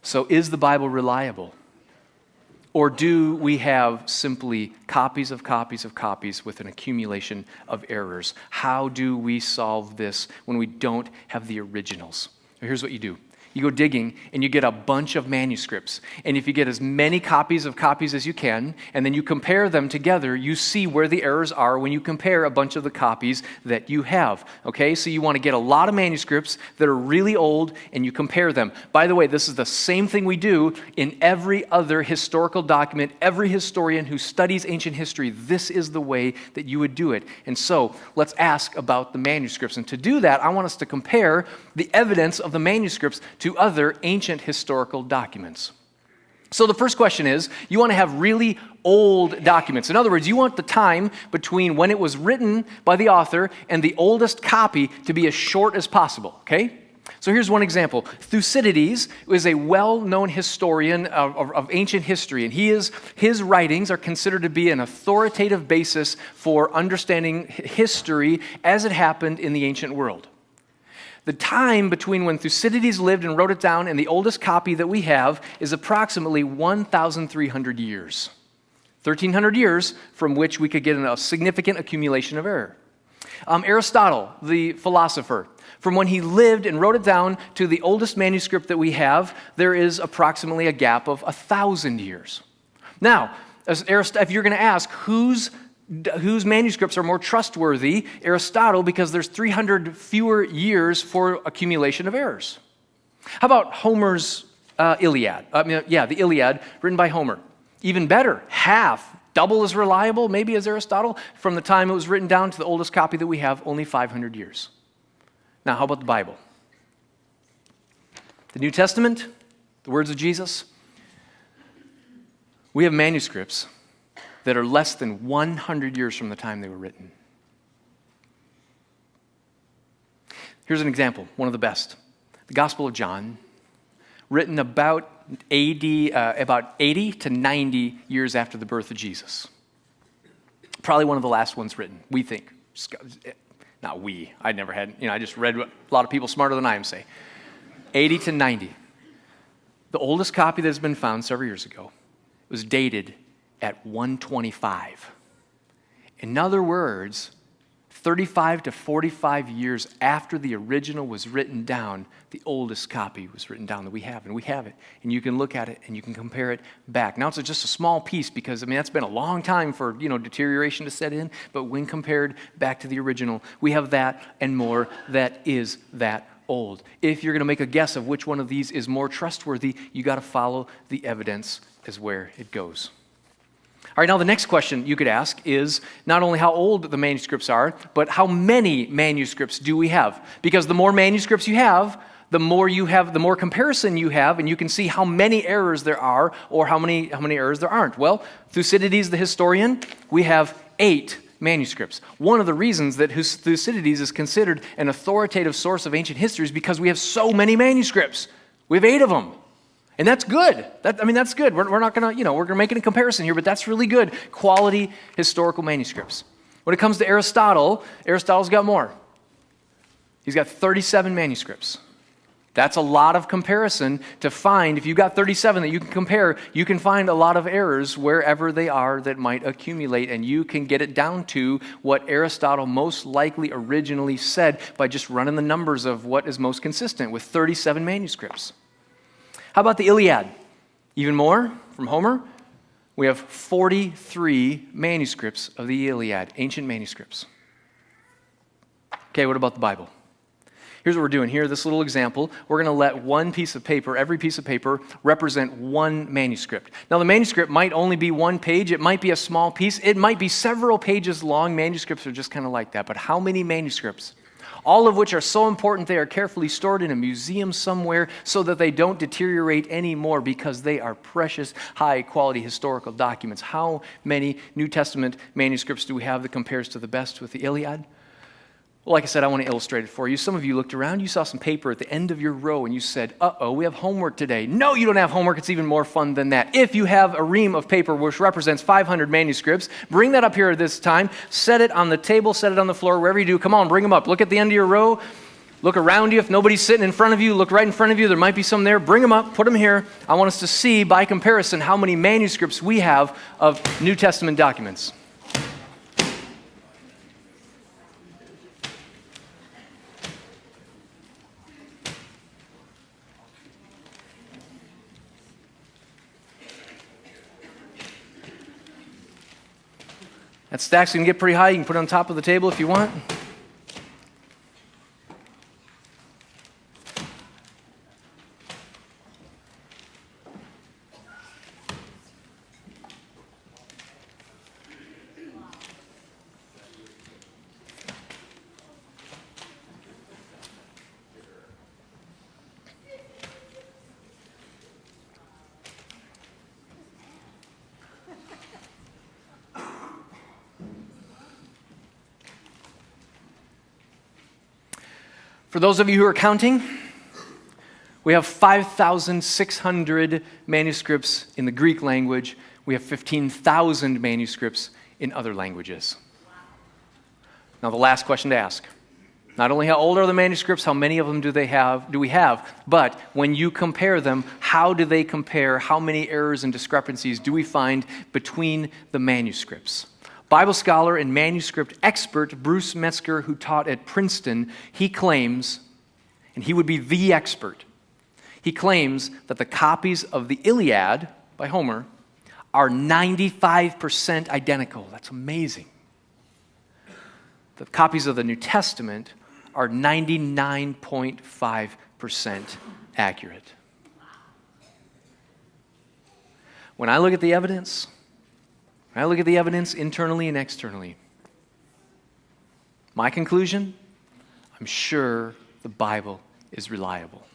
So is the Bible reliable? Or do we have simply copies of copies of copies with an accumulation of errors? How do we solve this when we don't have the originals? Here's what you do. You go digging and you get a bunch of manuscripts. And if you get as many copies of copies as you can, and then you compare them together, you see where the errors are when you compare a bunch of the copies that you have. Okay, so you want to get a lot of manuscripts that are really old and you compare them. By the way, this is the same thing we do in every other historical document. Every historian who studies ancient history, this is the way that you would do it. And so let's ask about the manuscripts. And to do that, I want us to compare the evidence of the manuscripts to other ancient historical documents. So the first question is, you want to have really old documents. In other words, you want the time between when it was written by the author and the oldest copy to be as short as possible, okay? So here's one example. Thucydides is a well-known historian of ancient history, and his writings are considered to be an authoritative basis for understanding history as it happened in the ancient world. The time between when Thucydides lived and wrote it down and the oldest copy that we have is approximately 1,300 years. 1,300 years from which we could get a significant accumulation of error. Aristotle, the philosopher, from when he lived and wrote it down to the oldest manuscript that we have, there is approximately a gap of 1,000 years. Now, if you're going to ask whose manuscripts are more trustworthy, Aristotle, because there's 300 fewer years for accumulation of errors. How about Homer's Iliad? The Iliad, written by Homer. Even better, double as reliable, maybe as Aristotle. From the time it was written down to the oldest copy that we have, only 500 years. Now, how about the Bible? The New Testament, the words of Jesus. We have manuscripts that are less than 100 years from the time they were written. Here's an example, one of the best. The Gospel of John, written about 80 to 90 years after the birth of Jesus. Probably one of the last ones written, we think. Not we, I just read what a lot of people smarter than I am say. 80 to 90. The oldest copy that has been found several years ago was dated at 125. In other words, 35 to 45 years after the original was written down, the oldest copy was written down that we have, and we have it. And you can look at it and you can compare it back. Now it's just a small piece because, that's been a long time for, deterioration to set in, but when compared back to the original, we have that and more that is that old. If you're going to make a guess of which one of these is more trustworthy, you got to follow the evidence as where it goes. All right, now the next question you could ask is not only how old the manuscripts are, but how many manuscripts do we have? Because the more manuscripts you have, the more comparison you have, and you can see how many errors there are or how many errors there aren't. Well, Thucydides, the historian, we have 8 manuscripts. One of the reasons that Thucydides is considered an authoritative source of ancient history is because we have so many manuscripts. We have 8 of them. And that's good. That's good. We're not going to, we're making a comparison here, but that's really good. Quality historical manuscripts. When it comes to Aristotle's got more. He's got 37 manuscripts. That's a lot of comparison to find. If you've got 37 that you can compare, you can find a lot of errors wherever they are that might accumulate, and you can get it down to what Aristotle most likely originally said by just running the numbers of what is most consistent with 37 manuscripts. How about the Iliad? Even more from Homer. We have 43 manuscripts of the Iliad, ancient manuscripts. Okay, what about the Bible? Here's what we're doing here, this little example. We're going to let every piece of paper, represent one manuscript. Now, the manuscript might only be one page. It might be a small piece. It might be several pages long. Manuscripts are just kind of like that. But how many manuscripts? All of which are so important they are carefully stored in a museum somewhere so that they don't deteriorate anymore because they are precious, high-quality historical documents. How many New Testament manuscripts do we have that compares to the best with the Iliad? Well, like I said, I want to illustrate it for you. Some of you looked around, you saw some paper at the end of your row, and you said, uh-oh, we have homework today. No, you don't have homework. It's even more fun than that. If you have a ream of paper which represents 500 manuscripts, bring that up here at this time. Set it on the table, set it on the floor, wherever you do. Come on, bring them up. Look at the end of your row. Look around you. If nobody's sitting in front of you, look right in front of you. There might be some there. Bring them up. Put them here. I want us to see, by comparison, how many manuscripts we have of New Testament documents. That stack's going to get pretty high. You can put it on top of the table if you want. For those of you who are counting, we have 5,600 manuscripts in the Greek language. We have 15,000 manuscripts in other languages. Now, the last question to ask. Not only how old are the manuscripts, how many of them do we have, but when you compare them, how do they compare? How many errors and discrepancies do we find between the manuscripts? Bible scholar and manuscript expert Bruce Metzger, who taught at Princeton, he claims, and he would be the expert, he claims that the copies of the Iliad by Homer are 95% identical. That's amazing. The copies of the New Testament are 99.5% accurate. When I look at the evidence, internally and externally, my conclusion, I'm sure the Bible is reliable.